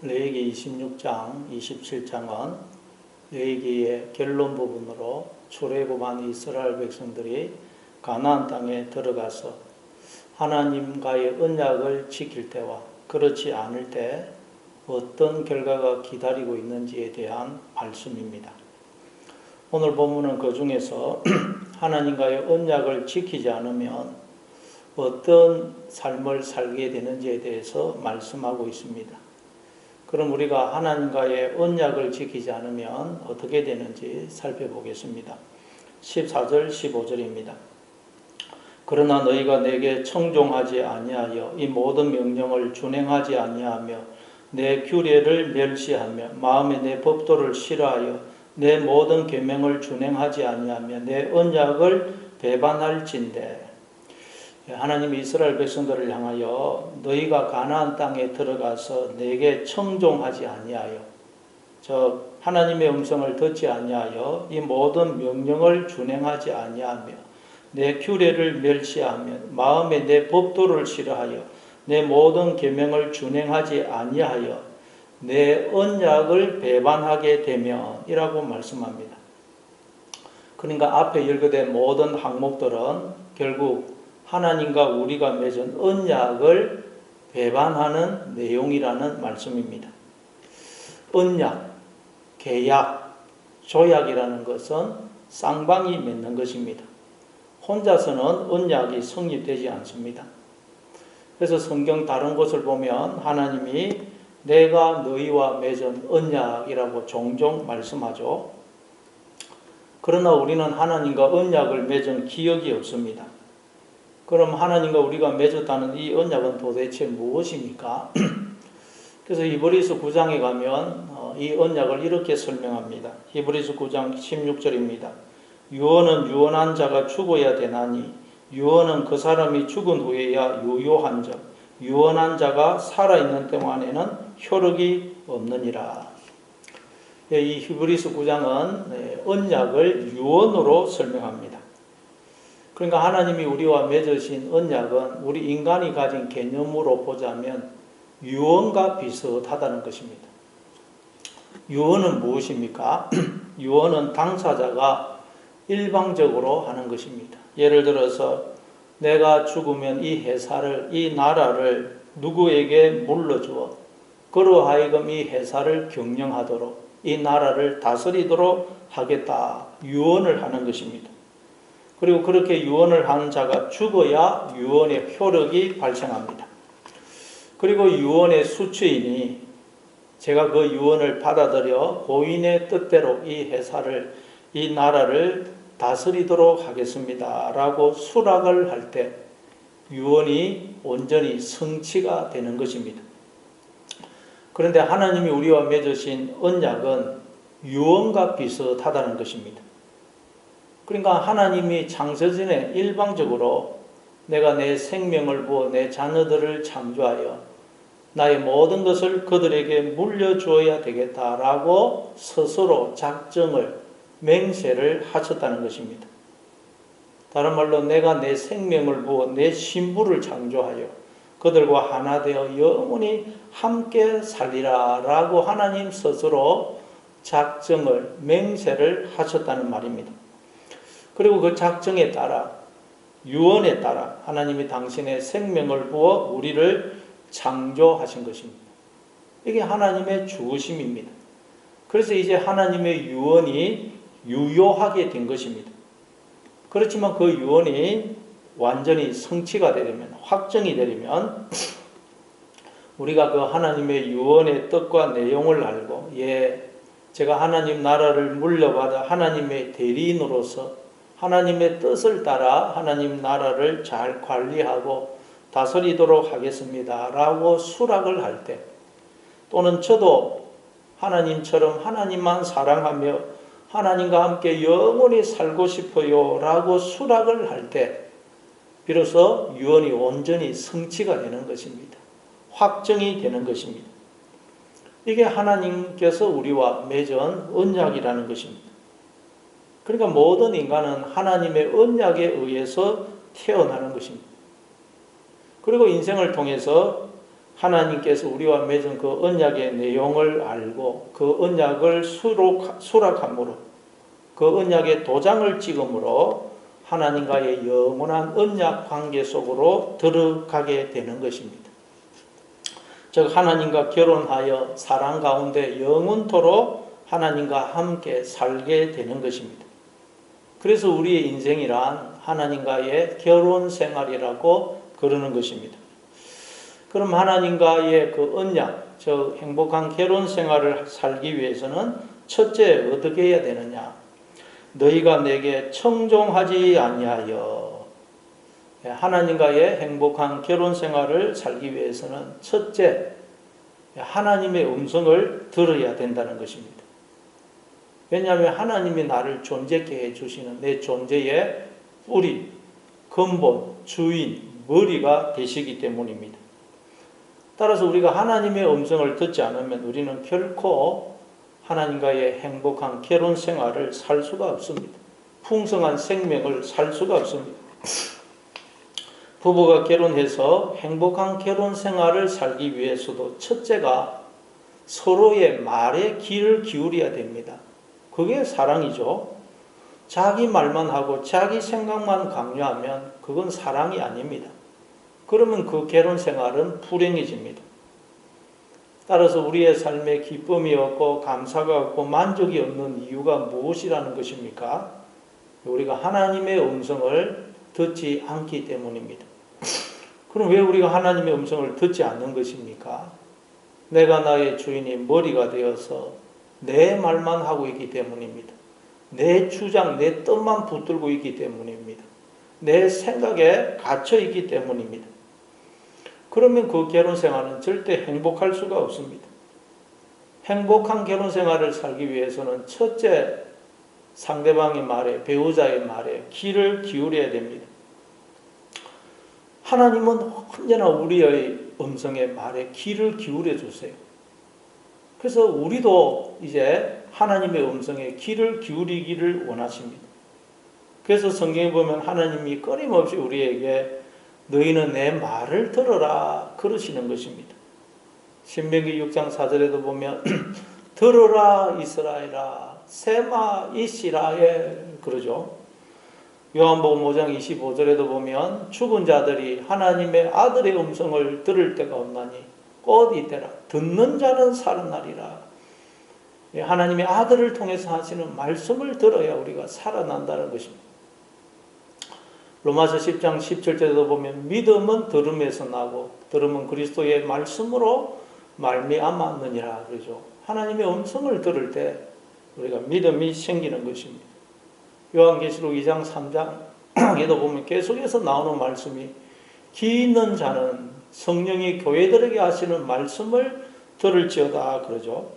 레위기 26장, 27장은 레위기의 결론 부분으로 출애굽한 이스라엘 백성들이 가나안 땅에 들어가서 하나님과의 언약을 지킬 때와 그렇지 않을 때 어떤 결과가 기다리고 있는지에 대한 말씀입니다. 오늘 본문은 그 중에서 하나님과의 언약을 지키지 않으면 어떤 삶을 살게 되는지에 대해서 말씀하고 있습니다. 그럼 우리가 하나님과의 언약을 지키지 않으면 어떻게 되는지 살펴보겠습니다. 14절, 15절입니다. 그러나 너희가 내게 청종하지 아니하여 이 모든 명령을 준행하지 아니하며 내 규례를 멸시하며 마음에 내 법도를 싫어하여 내 모든 계명을 준행하지 아니하며 내 언약을 배반할진대. 하나님이 이스라엘 백성들을 향하여 너희가 가나안 땅에 들어가서 내게 청종하지 아니하여, 즉 하나님의 음성을 듣지 아니하여 이 모든 명령을 준행하지 아니하며 내 규례를 멸시하며 마음에 내 법도를 싫어하여 내 모든 계명을 준행하지 아니하여 내 언약을 배반하게 되면 이라고 말씀합니다. 그러니까 앞에 열거된 모든 항목들은 결국 하나님과 우리가 맺은 언약을 배반하는 내용이라는 말씀입니다. 언약, 계약, 조약이라는 것은 쌍방이 맺는 것입니다. 혼자서는 언약이 성립되지 않습니다. 그래서 성경 다른 곳을 보면 하나님이 내가 너희와 맺은 언약이라고 종종 말씀하죠. 그러나 우리는 하나님과 언약을 맺은 기억이 없습니다. 그럼 하나님과 우리가 맺었다는 이 언약은 도대체 무엇입니까? 그래서 히브리서 9장에 가면 이 언약을 이렇게 설명합니다. 히브리서 9장 16절입니다. 유언은 유언한 자가 죽어야 되나니 유언은 그 사람이 죽은 후에야 유효한 점 유언한 자가 살아있는 동안에는 효력이 없느니라. 이 히브리서 9장은 언약을 유언으로 설명합니다. 그러니까 하나님이 우리와 맺으신 언약은 우리 인간이 가진 개념으로 보자면 유언과 비슷하다는 것입니다. 유언은 무엇입니까? 유언은 당사자가 일방적으로 하는 것입니다. 예를 들어서 내가 죽으면 이 회사를, 이 나라를 누구에게 물려주어 그로 하여금 이 회사를 경영하도록 이 나라를 다스리도록 하겠다. 유언을 하는 것입니다. 그리고 그렇게 유언을 하는 자가 죽어야 유언의 효력이 발생합니다. 그리고 유언의 수취인이 제가 그 유언을 받아들여 고인의 뜻대로 이 회사를, 이 나라를 다스리도록 하겠습니다. 라고 수락을 할 때 유언이 온전히 성취가 되는 것입니다. 그런데 하나님이 우리와 맺으신 언약은 유언과 비슷하다는 것입니다. 그러니까 하나님이 창세전에 일방적으로 내가 내 생명을 부어 내 자녀들을 창조하여 나의 모든 것을 그들에게 물려주어야 되겠다라고 스스로 작정을 맹세를 하셨다는 것입니다. 다른 말로 내가 내 생명을 부어 내 신부를 창조하여 그들과 하나 되어 영원히 함께 살리라 라고 하나님 스스로 작정을 맹세를 하셨다는 말입니다. 그리고 그 작정에 따라 유언에 따라 하나님이 당신의 생명을 부어 우리를 창조하신 것입니다. 이게 하나님의 주어심입니다. 그래서 이제 하나님의 유언이 유효하게 된 것입니다. 그렇지만 그 유언이 완전히 성취가 되려면 확정이 되려면 우리가 그 하나님의 유언의 뜻과 내용을 알고 제가 하나님 나라를 물려받아 하나님의 대리인으로서 하나님의 뜻을 따라 하나님 나라를 잘 관리하고 다스리도록 하겠습니다. 라고 수락을 할 때 또는 저도 하나님처럼 하나님만 사랑하며 하나님과 함께 영원히 살고 싶어요. 라고 수락을 할 때 비로소 유언이 온전히 성취가 되는 것입니다. 확정이 되는 것입니다. 이게 하나님께서 우리와 맺은 언약이라는 것입니다. 그러니까 모든 인간은 하나님의 언약에 의해서 태어나는 것입니다. 그리고 인생을 통해서 하나님께서 우리와 맺은 그 언약의 내용을 알고 그 언약을 수락함으로 그 언약의 도장을 찍음으로 하나님과의 영원한 언약 관계 속으로 들어가게 되는 것입니다. 즉 하나님과 결혼하여 사랑 가운데 영원토록 하나님과 함께 살게 되는 것입니다. 그래서 우리의 인생이란 하나님과의 결혼 생활이라고 그러는 것입니다. 그럼 하나님과의 그 언약, 즉 행복한 결혼 생활을 살기 위해서는 첫째 어떻게 해야 되느냐? 너희가 내게 청종하지 아니하여. 하나님과의 행복한 결혼 생활을 살기 위해서는 첫째 하나님의 음성을 들어야 된다는 것입니다. 왜냐하면 하나님이 나를 존재케 해주시는 내 존재의 뿌리, 근본, 주인, 머리가 되시기 때문입니다. 따라서 우리가 하나님의 음성을 듣지 않으면 우리는 결코 하나님과의 행복한 결혼 생활을 살 수가 없습니다. 풍성한 생명을 살 수가 없습니다. 부부가 결혼해서 행복한 결혼 생활을 살기 위해서도 첫째가 서로의 말에 귀를 기울여야 됩니다. 그게 사랑이죠. 자기 말만 하고 자기 생각만 강요하면 그건 사랑이 아닙니다. 그러면 그 결혼 생활은 불행해집니다. 따라서 우리의 삶에 기쁨이 없고 감사가 없고 만족이 없는 이유가 무엇이라는 것입니까? 우리가 하나님의 음성을 듣지 않기 때문입니다. 그럼 왜 우리가 하나님의 음성을 듣지 않는 것입니까? 내가 나의 주인이 머리가 되어서 내 말만 하고 있기 때문입니다. 내 주장, 내 뜻만 붙들고 있기 때문입니다. 내 생각에 갇혀 있기 때문입니다. 그러면 그 결혼 생활은 절대 행복할 수가 없습니다. 행복한 결혼 생활을 살기 위해서는 첫째 상대방의 말에, 배우자의 말에 귀를 기울여야 됩니다. 하나님은 언제나 우리의 음성의 말에 귀를 기울여 주세요. 그래서 우리도 이제 하나님의 음성에 귀를 기울이기를 원하십니다. 그래서 성경에 보면 하나님이 끊임없이 우리에게 너희는 내 말을 들어라 그러시는 것입니다. 신명기 6장 4절에도 보면 들어라 이스라엘아 세마 이스라엘 그러죠. 요한복음 5장 25절에도 보면 죽은 자들이 하나님의 아들의 음성을 들을 때가 없나니 곧 이때라 듣는 자는 살아나리라. 하나님의 아들을 통해서 하시는 말씀을 들어야 우리가 살아난다는 것입니다. 로마서 10장 17절에도 보면 믿음은 들음에서 나고 들음은 그리스도의 말씀으로 말미암았느니라 그러죠. 하나님의 음성을 들을 때 우리가 믿음이 생기는 것입니다. 요한계시록 2장 3장에도 보면 계속해서 나오는 말씀이 귀 있는 자는 성령이 교회들에게 하시는 말씀을 들을지어다 그러죠.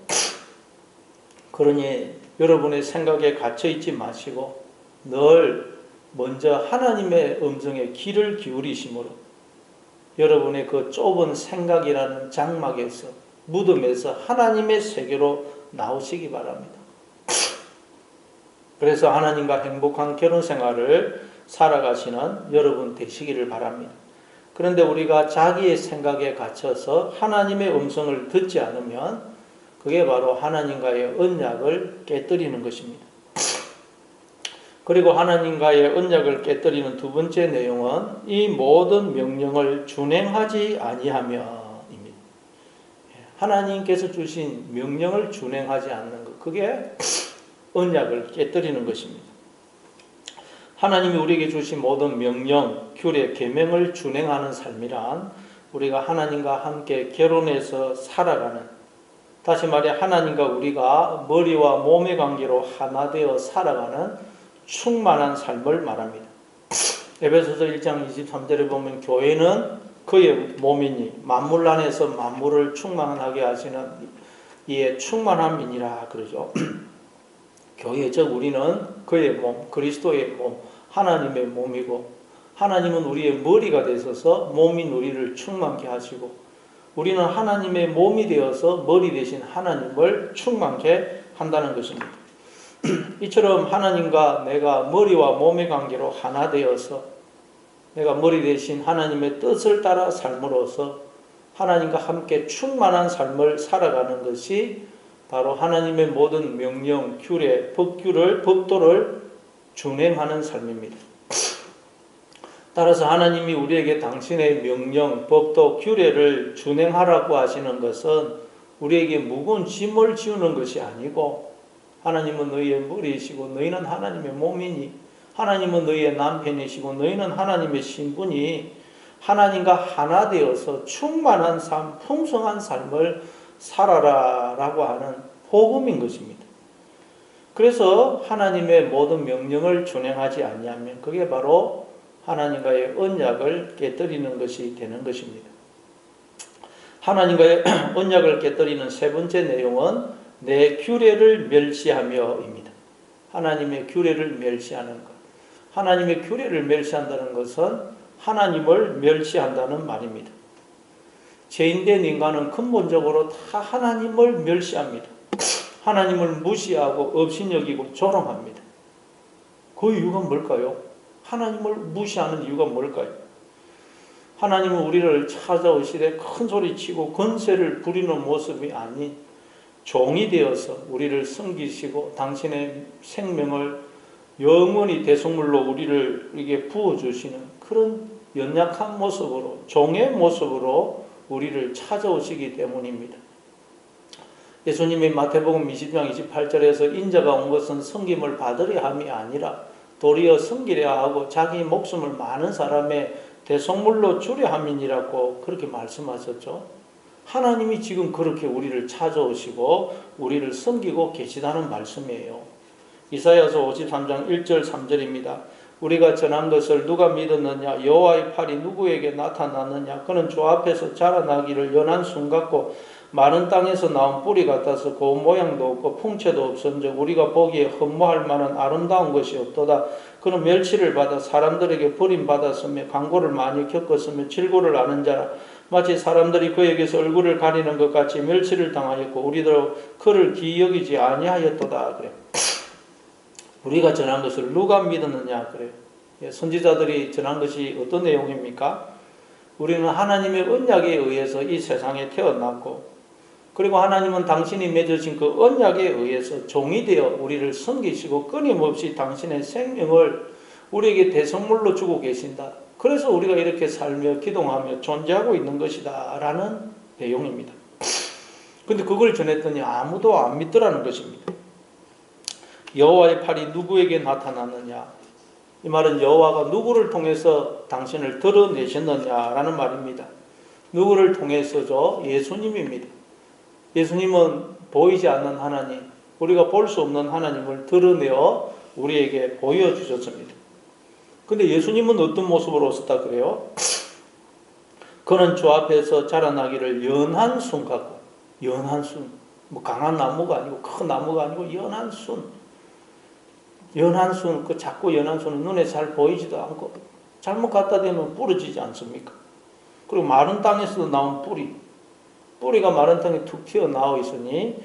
그러니 여러분의 생각에 갇혀 있지 마시고 늘 먼저 하나님의 음성에 귀를 기울이심으로 여러분의 그 좁은 생각이라는 장막에서 무덤에서 하나님의 세계로 나오시기 바랍니다. 그래서 하나님과 행복한 결혼 생활을 살아가시는 여러분 되시기를 바랍니다. 그런데 우리가 자기의 생각에 갇혀서 하나님의 음성을 듣지 않으면 그게 바로 하나님과의 언약을 깨뜨리는 것입니다. 그리고 하나님과의 언약을 깨뜨리는 두 번째 내용은 이 모든 명령을 준행하지 아니하며입니다. 하나님께서 주신 명령을 준행하지 않는 것, 그게 언약을 깨뜨리는 것입니다. 하나님이 우리에게 주신 모든 명령, 규례, 계명을 준행하는 삶이란 우리가 하나님과 함께 결혼해서 살아가는, 다시 말해 하나님과 우리가 머리와 몸의 관계로 하나 되어 살아가는 충만한 삶을 말합니다. 에베소서 1장 23절에 보면 교회는 그의 몸이니 만물 안에서 만물을 충만하게 하시는 이의 충만함이니라 그러죠. 교회 즉 우리는 그의 몸, 그리스도의 몸, 하나님의 몸이고 하나님은 우리의 머리가 되셔서 몸인 우리를 충만케 하시고 우리는 하나님의 몸이 되어서 머리 되신 하나님을 충만케 한다는 것입니다. 이처럼 하나님과 내가 머리와 몸의 관계로 하나 되어서 내가 머리 대신 하나님의 뜻을 따라 삶으로써 하나님과 함께 충만한 삶을 살아가는 것이 바로 하나님의 모든 명령, 규례, 법도를 준행하는 삶입니다. 따라서 하나님이 우리에게 당신의 명령, 법도, 규례를 준행하라고 하시는 것은 우리에게 무거운 짐을 지우는 것이 아니고, 하나님은 너희의 머리이시고 너희는 하나님의 몸이니, 하나님은 너희의 남편이시고 너희는 하나님의 신부니, 하나님과 하나 되어서 충만한 삶, 풍성한 삶을 살아라 라고 하는 복음인 것입니다. 그래서 하나님의 모든 명령을 준행하지 아니하면 그게 바로 하나님과의 언약을 깨뜨리는 것이 되는 것입니다. 하나님과의 언약을 깨뜨리는 세 번째 내용은 내 규례를 멸시하며입니다. 하나님의 규례를 멸시하는 것. 하나님의 규례를 멸시한다는 것은 하나님을 멸시한다는 말입니다. 죄인된 인간은 근본적으로 다 하나님을 멸시합니다. 하나님을 무시하고 업신여기고 조롱합니다. 그 이유가 뭘까요? 하나님을 무시하는 이유가 뭘까요? 하나님은 우리를 찾아오시되 큰 소리치고 권세를 부리는 모습이 아닌 종이 되어서 우리를 섬기시고 당신의 생명을 영원히 대속물로 우리를 이게 부어주시는 그런 연약한 모습으로, 종의 모습으로 우리를 찾아오시기 때문입니다. 예수님이 마태복음 20장 28절에서 인자가 온 것은 섬김을 받으려 함이 아니라 도리어 섬기려 하고 자기 목숨을 많은 사람의 대속물로 주려 함이니라고 그렇게 말씀하셨죠. 하나님이 지금 그렇게 우리를 찾아오시고 우리를 섬기고 계시다는 말씀이에요. 이사야서 53장 1절 3절입니다. 우리가 전한 것을 누가 믿었느냐? 여호와의 팔이 누구에게 나타났느냐? 그는 주 앞에서 자라나기를 연한 순 같고 마른 땅에서 나온 뿌리 같아서 고운 모양도 없고 풍채도 없은즉 우리가 보기에 흠모할 만한 아름다운 것이 없도다. 그는 멸치를 받아 사람들에게 버림받았으며 강고를 많이 겪었으며 질고를 아는 자라. 마치 사람들이 그에게서 얼굴을 가리는 것 같이 멸치를 당하였고 우리도 그를 기이 여기지 아니하였도다. 그래. 우리가 전한 것을 누가 믿었느냐? 그래요. 선지자들이 전한 것이 어떤 내용입니까? 우리는 하나님의 언약에 의해서 이 세상에 태어났고, 그리고 하나님은 당신이 맺으신 그 언약에 의해서 종이 되어 우리를 섬기시고 끊임없이 당신의 생명을 우리에게 대성물로 주고 계신다. 그래서 우리가 이렇게 살며 기동하며 존재하고 있는 것이다 라는 내용입니다. 근데 그걸 전했더니 아무도 안 믿더라는 것입니다. 여호와의 팔이 누구에게 나타났느냐? 이 말은 여호와가 누구를 통해서 당신을 드러내셨느냐라는 말입니다. 누구를 통해서죠? 예수님입니다. 예수님은 보이지 않는 하나님, 우리가 볼 수 없는 하나님을 드러내어 우리에게 보여주셨습니다. 근데 예수님은 어떤 모습으로 오셨다 그래요? 그는 주 앞에서 자라나기를 연한 순 같고, 연한 순, 뭐 강한 나무가 아니고 큰 나무가 아니고 연한 순, 연한 순, 그 작고 연한 순은 눈에 잘 보이지도 않고 잘못 갖다 대면 부러지지 않습니까? 그리고 마른 땅에서도 나온 뿌리가 마른 땅에 툭 튀어나와 있으니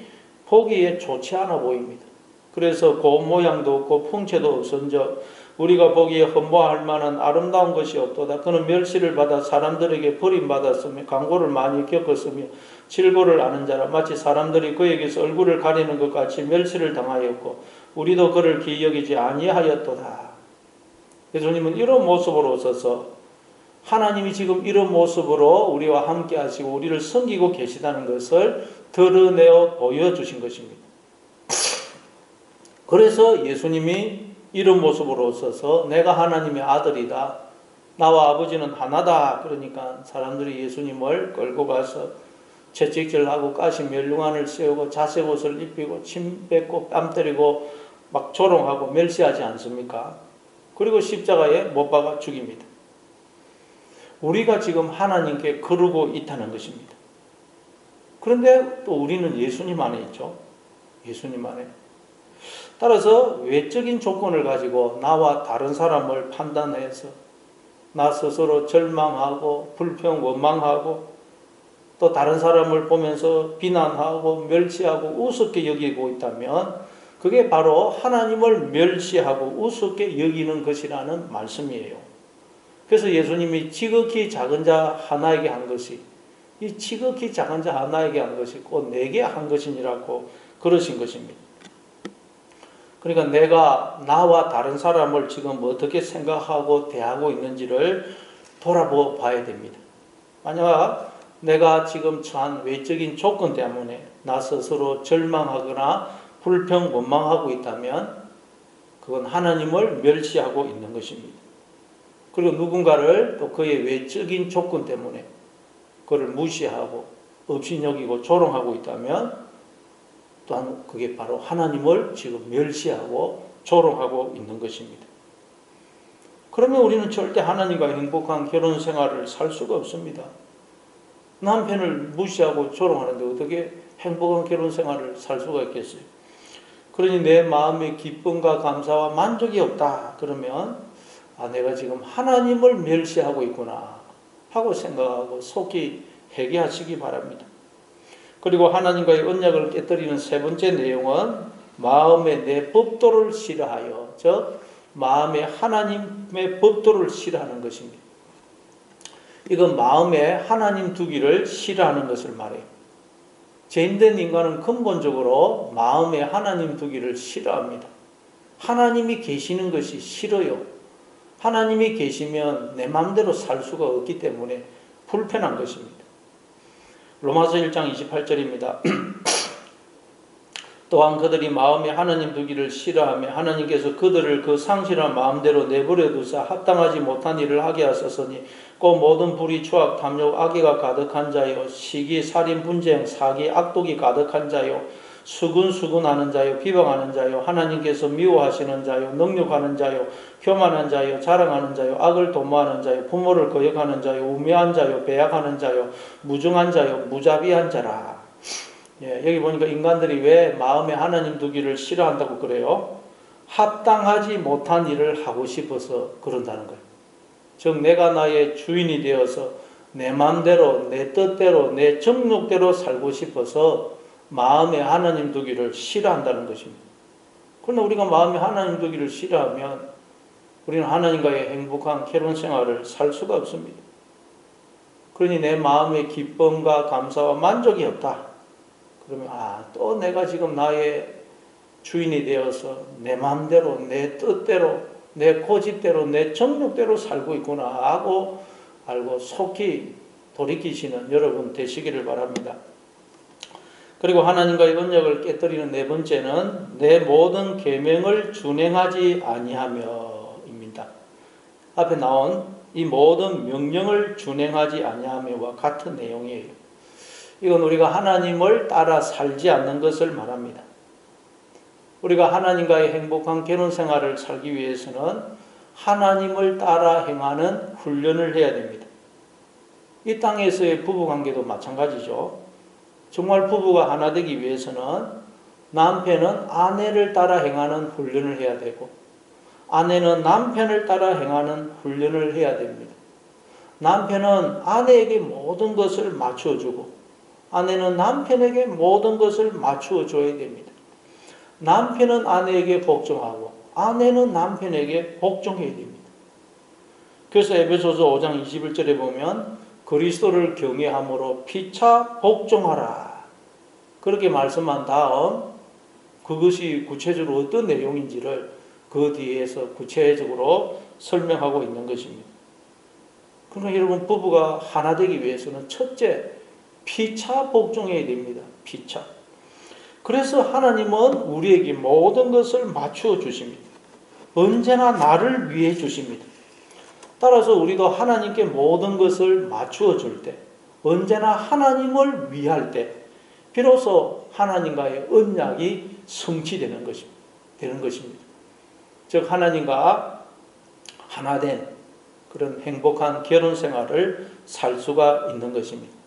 보기에 좋지 않아 보입니다. 그래서 고운 모양도 없고 풍채도 없은즉 우리가 보기에 흠모할 만한 아름다운 것이 없도다. 그는 멸시를 받아 사람들에게 버림받았으며 강고를 많이 겪었으며 질고를 아는 자라. 마치 사람들이 그에게서 얼굴을 가리는 것 같이 멸시를 당하였고 우리도 그를 기이 여기지 아니하였도다. 예수님은 이런 모습으로 오셔서 하나님이 지금 이런 모습으로 우리와 함께 하시고 우리를 섬기고 계시다는 것을 드러내어 보여주신 것입니다. 그래서 예수님이 이런 모습으로 오셔서 내가 하나님의 아들이다. 나와 아버지는 하나다. 그러니까 사람들이 예수님을 끌고 가서 채찍질하고 가시 멸류관을 세우고 자색 옷을 입히고 침 뱉고 뺨 때리고 막 조롱하고 멸시하지 않습니까? 그리고 십자가에 못 박아 죽입니다. 우리가 지금 하나님께 그러고 있다는 것입니다. 그런데 또 우리는 예수님 안에 있죠. 예수님 안에. 따라서 외적인 조건을 가지고 나와 다른 사람을 판단해서 나 스스로 절망하고 불평, 원망하고 또 다른 사람을 보면서 비난하고 멸시하고 우습게 여기고 있다면 그게 바로 하나님을 멸시하고 우습게 여기는 것이라는 말씀이에요. 그래서 예수님이 지극히 작은 자 하나에게 한 것이 이 지극히 작은 자 하나에게 한 것이 곧 내게 한 것이니라고 그러신 것입니다. 그러니까 내가 나와 다른 사람을 지금 어떻게 생각하고 대하고 있는지를 돌아봐야 됩니다. 만약 내가 지금 처한 외적인 조건 때문에 나 스스로 절망하거나 불평, 원망하고 있다면 그건 하나님을 멸시하고 있는 것입니다. 그리고 누군가를 또 그의 외적인 조건 때문에 그를 무시하고 없이 여기고 조롱하고 있다면 또한 그게 바로 하나님을 지금 멸시하고 조롱하고 있는 것입니다. 그러면 우리는 절대 하나님과 행복한 결혼 생활을 살 수가 없습니다. 남편을 무시하고 조롱하는데 어떻게 행복한 결혼 생활을 살 수가 있겠어요? 그러니 내 마음의 기쁨과 감사와 만족이 없다. 그러면 내가 지금 하나님을 멸시하고 있구나 하고 생각하고 속히 회개하시기 바랍니다. 그리고 하나님과의 언약을 깨뜨리는 세 번째 내용은 마음에 내 법도를 싫어하여, 즉 마음에 하나님의 법도를 싫어하는 것입니다. 이건 마음에 하나님 두기를 싫어하는 것을 말해요. 죄인된 인간은 근본적으로 마음에 하나님 두기를 싫어합니다. 하나님이 계시는 것이 싫어요. 하나님이 계시면 내 마음대로 살 수가 없기 때문에 불편한 것입니다. 로마서 1장 28절입니다. 또한 그들이 마음에 하나님 두기를 싫어하며 하나님께서 그들을 그 상실한 마음대로 내버려 두사 합당하지 못한 일을 하게 하셨으니 곧 모든 불의, 추악, 탐욕, 악의가 가득한 자요 시기, 살인, 분쟁, 사기, 악독이 가득한 자요 수군수군하는 자요 비방하는 자요 하나님께서 미워하시는 자요 능욕하는 자요 교만한 자요 자랑하는 자요 악을 도모하는 자요 부모를 거역하는 자요 우매한 자요 배약하는 자요 무중한 자요 무자비한 자라. 여기 보니까 인간들이 왜 마음에 하나님 두기를 싫어한다고 그래요? 합당하지 못한 일을 하고 싶어서 그런다는 거예요. 즉 내가 나의 주인이 되어서 내 마음대로 내 뜻대로 내 정욕대로 살고 싶어서 마음에 하나님 두기를 싫어한다는 것입니다. 그러나 우리가 마음에 하나님 두기를 싫어하면 우리는 하나님과의 행복한 결혼 생활을 살 수가 없습니다. 그러니 내 마음에 기쁨과 감사와 만족이 없다. 그러면 또 내가 지금 나의 주인이 되어서 내 마음대로 내 뜻대로 내 고집대로 내 정욕대로 살고 있구나 하고 알고 속히 돌이키시는 여러분 되시기를 바랍니다. 그리고 하나님과의 언약을 깨뜨리는 네 번째는 내 모든 계명을 준행하지 아니하며입니다. 앞에 나온 이 모든 명령을 준행하지 아니하며와 같은 내용이에요. 이건 우리가 하나님을 따라 살지 않는 것을 말합니다. 우리가 하나님과의 행복한 결혼 생활을 살기 위해서는 하나님을 따라 행하는 훈련을 해야 됩니다. 이 땅에서의 부부관계도 마찬가지죠. 정말 부부가 하나 되기 위해서는 남편은 아내를 따라 행하는 훈련을 해야 되고 아내는 남편을 따라 행하는 훈련을 해야 됩니다. 남편은 아내에게 모든 것을 맞춰주고 아내는 남편에게 모든 것을 맞추어 줘야 됩니다. 남편은 아내에게 복종하고 아내는 남편에게 복종해야 됩니다. 그래서 에베소서 5장 21절에 보면 그리스도를 경외함으로 피차 복종하라. 그렇게 말씀한 다음 그것이 구체적으로 어떤 내용인지를 그 뒤에서 구체적으로 설명하고 있는 것입니다. 그러니까 여러분 부부가 하나 되기 위해서는 첫째 피차 복종해야 됩니다. 피차. 그래서 하나님은 우리에게 모든 것을 맞추어 주십니다. 언제나 나를 위해 주십니다. 따라서 우리도 하나님께 모든 것을 맞추어 줄 때, 언제나 하나님을 위할 때, 비로소 하나님과의 언약이 성취되는 것입니다. 즉 하나님과 하나된 그런 행복한 결혼 생활을 살 수가 있는 것입니다.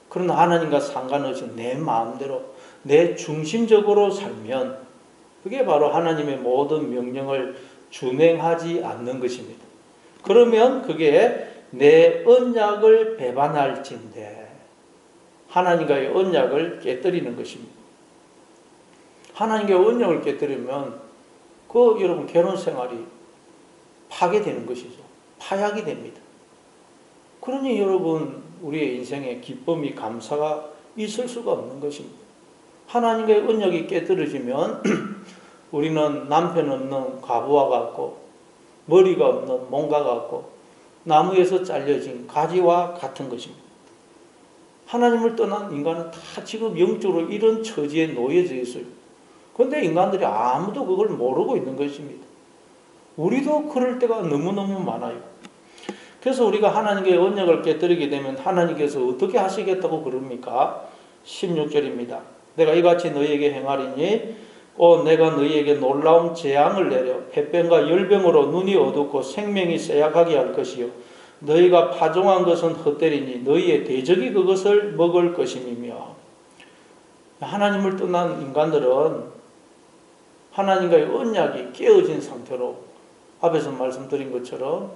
그러나 하나님과 상관없이 내 마음대로 내 중심적으로 살면 그게 바로 하나님의 모든 명령을 준행하지 않는 것입니다. 그러면 그게 내 언약을 배반할진대 하나님과의 언약을 깨뜨리는 것입니다. 하나님과의 언약을 깨뜨리면 여러분 결혼 생활이 파괴되는 것이죠. 파약이 됩니다. 그러니 여러분 우리의 인생에 기쁨이 감사가 있을 수가 없는 것입니다. 하나님과의 언약이 깨뜨려지면 우리는 남편 없는 과부와 같고 머리가 없는 몽과 같고 나무에서 잘려진 가지와 같은 것입니다. 하나님을 떠난 인간은 다 지금 영적으로 이런 처지에 놓여져 있어요. 그런데 인간들이 아무도 그걸 모르고 있는 것입니다. 우리도 그럴 때가 너무너무 많아요. 그래서 우리가 하나님의 언약을 깨뜨리게 되면 하나님께서 어떻게 하시겠다고 그럽니까? 16절입니다. 내가 이같이 너희에게 행하리니 내가 너희에게 놀라운 재앙을 내려 폐병과 열병으로 눈이 어둡고 생명이 쇠약하게 할 것이요 너희가 파종한 것은 헛되리니 너희의 대적이 그것을 먹을 것임이며. 하나님을 떠난 인간들은 하나님과의 언약이 깨어진 상태로 앞에서 말씀드린 것처럼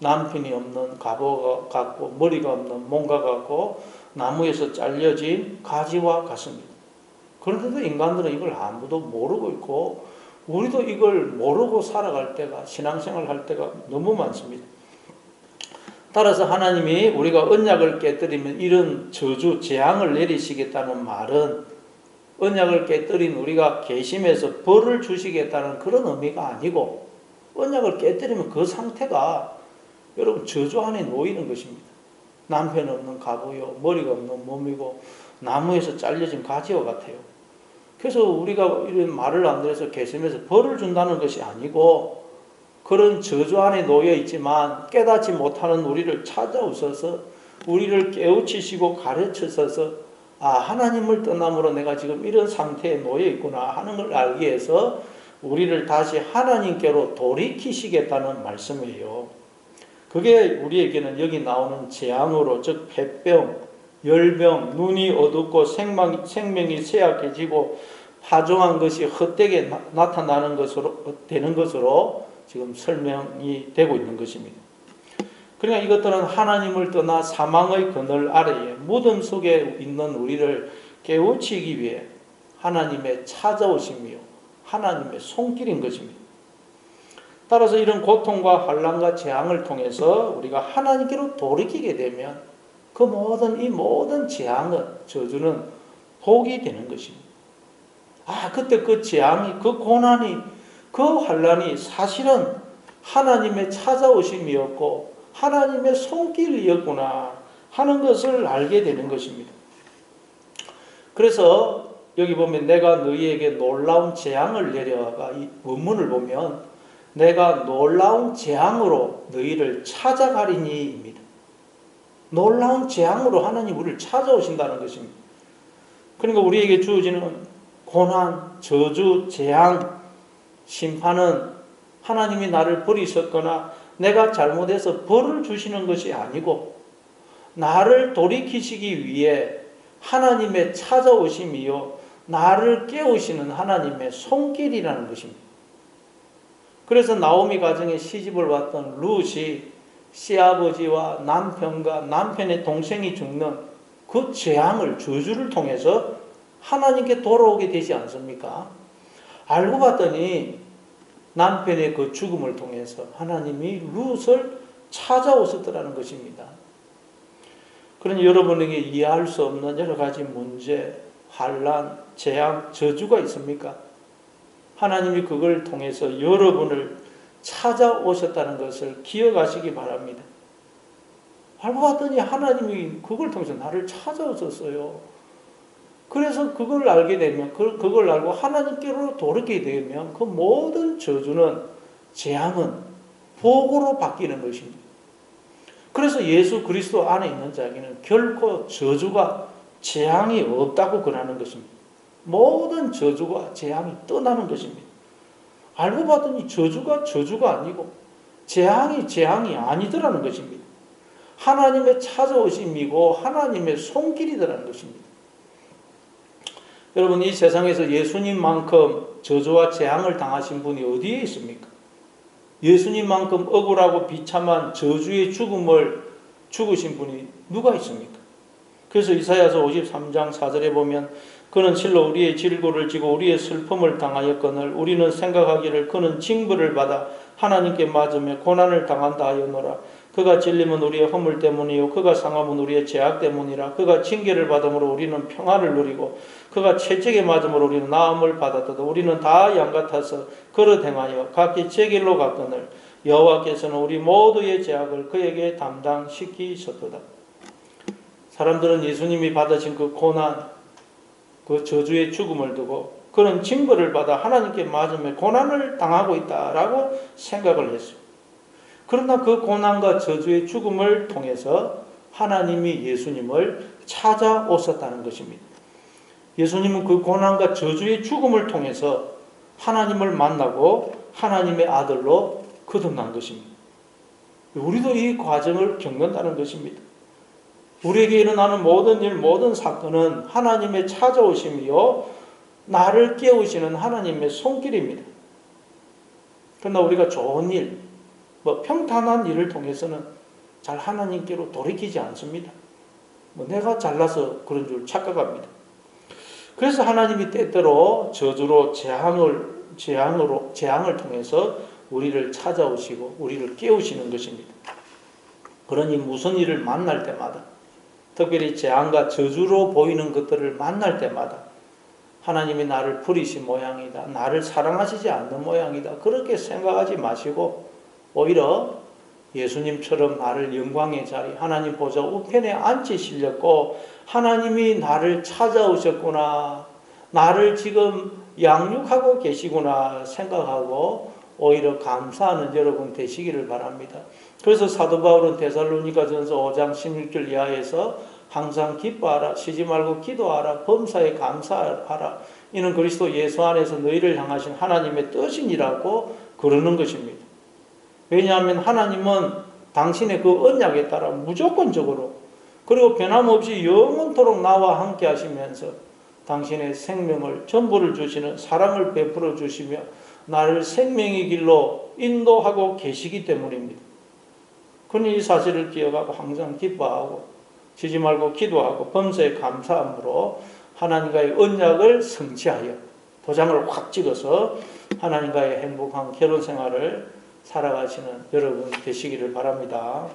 남편이 없는 가보가 같고 머리가 없는 몽가 같고 나무에서 잘려진 가지와 같습니다. 그런데도 인간들은 이걸 아무도 모르고 있고 우리도 이걸 모르고 살아갈 때가 신앙생활 할 때가 너무 많습니다. 따라서 하나님이 우리가 언약을 깨뜨리면 이런 저주, 재앙을 내리시겠다는 말은 언약을 깨뜨린 우리가 계심에서 벌을 주시겠다는 그런 의미가 아니고 언약을 깨뜨리면 그 상태가 여러분 저주 안에 놓이는 것입니다. 남편 없는 가부요, 머리가 없는 몸이고 나무에서 잘려진 가지와 같아요. 그래서 우리가 이런 말을 안 들어서 계심에서 벌을 준다는 것이 아니고 그런 저주 안에 놓여 있지만 깨닫지 못하는 우리를 찾아오셔서 우리를 깨우치시고 가르치셔서 하나님을 떠남으로 내가 지금 이런 상태에 놓여 있구나 하는 걸 알기 위해서 우리를 다시 하나님께로 돌이키시겠다는 말씀이에요. 그게 우리에게는 여기 나오는 재앙으로, 즉 폐병, 열병, 눈이 어둡고 생명이 쇠약해지고 파종한 것이 헛되게 나타나는 것으로 되는 것으로 지금 설명이 되고 있는 것입니다. 그러니까 이것들은 하나님을 떠나 사망의 그늘 아래에 무덤 속에 있는 우리를 깨우치기 위해 하나님의 찾아오심이요 하나님의 손길인 것입니다. 따라서 이런 고통과 환난과 재앙을 통해서 우리가 하나님께로 돌이키게 되면 그 모든 재앙은 저주는 복이 되는 것입니다. 그때 그 재앙이 그 고난이 그 환난이 사실은 하나님의 찾아오심이었고 하나님의 손길이었구나 하는 것을 알게 되는 것입니다. 그래서 여기 보면 내가 너희에게 놀라운 재앙을 내려가 이 원문을 보면 내가 놀라운 재앙으로 너희를 찾아가리니입니다. 놀라운 재앙으로 하나님 우리를 찾아오신다는 것입니다. 그러니까 우리에게 주어지는 고난, 저주, 재앙, 심판은 하나님이 나를 버리셨거나 내가 잘못해서 벌을 주시는 것이 아니고 나를 돌이키시기 위해 하나님의 찾아오심이요 나를 깨우시는 하나님의 손길이라는 것입니다. 그래서 나오미 가정에 시집을 왔던 룻이 시아버지와 남편과 남편의 동생이 죽는 그 재앙을 저주를 통해서 하나님께 돌아오게 되지 않습니까? 알고 봤더니 남편의 그 죽음을 통해서 하나님이 룻을 찾아오셨더라는 것입니다. 그러니 여러분에게 이해할 수 없는 여러 가지 문제, 환난, 재앙, 저주가 있습니까? 하나님이 그걸 통해서 여러분을 찾아오셨다는 것을 기억하시기 바랍니다. 알고 봤더니 하나님이 그걸 통해서 나를 찾아오셨어요. 그래서 그걸 알게 되면 그걸 알고 하나님께로 돌이키게 되면 그 모든 저주는 재앙은 복으로 바뀌는 것입니다. 그래서 예수 그리스도 안에 있는 자에게는 결코 저주가 재앙이 없다고 권하는 것입니다. 모든 저주가 재앙이 떠나는 것입니다. 알고 봤더니 저주가 아니고 재앙이 아니더라는 것입니다. 하나님의 찾아오심이고 하나님의 손길이더라는 것입니다. 여러분 이 세상에서 예수님만큼 저주와 재앙을 당하신 분이 어디에 있습니까? 예수님만큼 억울하고 비참한 저주의 죽음을 죽으신 분이 누가 있습니까? 그래서 이사야서 53장 4절에 보면 그는 실로 우리의 질고를 지고 우리의 슬픔을 당하였거늘 우리는 생각하기를 그는 징벌을 받아 하나님께 맞으며 고난을 당한다 하였노라. 그가 질림은 우리의 허물 때문이요 그가 상함은 우리의 죄악 때문이라. 그가 징계를 받음으로 우리는 평안을 누리고 그가 채찍에 맞음으로 우리는 나음을 받았도다. 우리는 다 양 같아서 그릇 행하여 각기 제 길로 갔거늘 여호와께서는 우리 모두의 죄악을 그에게 담당시키셨도다. 사람들은 예수님이 받으신 그 고난, 그 저주의 죽음을 두고 그런 징벌을 받아 하나님께 맞으며 고난을 당하고 있다라고 생각을 했어요. 그러나 그 고난과 저주의 죽음을 통해서 하나님이 예수님을 찾아오셨다는 것입니다. 예수님은 그 고난과 저주의 죽음을 통해서 하나님을 만나고 하나님의 아들로 거듭난 것입니다. 우리도 이 과정을 겪는다는 것입니다. 우리에게 일어나는 모든 일, 모든 사건은 하나님의 찾아오심이요 나를 깨우시는 하나님의 손길입니다. 그러나 우리가 좋은 일, 평탄한 일을 통해서는 잘 하나님께로 돌이키지 않습니다. 내가 잘나서 그런 줄 착각합니다. 그래서 하나님이 때때로 저주로 재앙을 통해서 우리를 찾아오시고 우리를 깨우시는 것입니다. 그러니 무슨 일을 만날 때마다, 특별히 재앙과 저주로 보이는 것들을 만날 때마다 하나님이 나를 버리신 모양이다, 나를 사랑하시지 않는 모양이다, 그렇게 생각하지 마시고 오히려 예수님처럼 나를 영광의 자리, 하나님 보좌 우편에 앉히시려고 하나님이 나를 찾아오셨구나, 나를 지금 양육하고 계시구나 생각하고 오히려 감사하는 여러분 되시기를 바랍니다. 그래서 사도 바울은 데살로니가전서 5장 16절 이하에서 항상 기뻐하라, 쉬지 말고 기도하라, 범사에 감사하라, 이는 그리스도 예수 안에서 너희를 향하신 하나님의 뜻이니라고 그러는 것입니다. 왜냐하면 하나님은 당신의 그 언약에 따라 무조건적으로 그리고 변함없이 영원토록 나와 함께 하시면서 당신의 생명을 전부를 주시는 사랑을 베풀어 주시며 나를 생명의 길로 인도하고 계시기 때문입니다. 그러니 이 사실을 기억하고 항상 기뻐하고 쉬지 말고 기도하고 범사에 감사함으로 하나님과의 언약을 성취하여 도장을 확 찍어서 하나님과의 행복한 결혼 생활을 살아가시는 여러분 되시기를 바랍니다.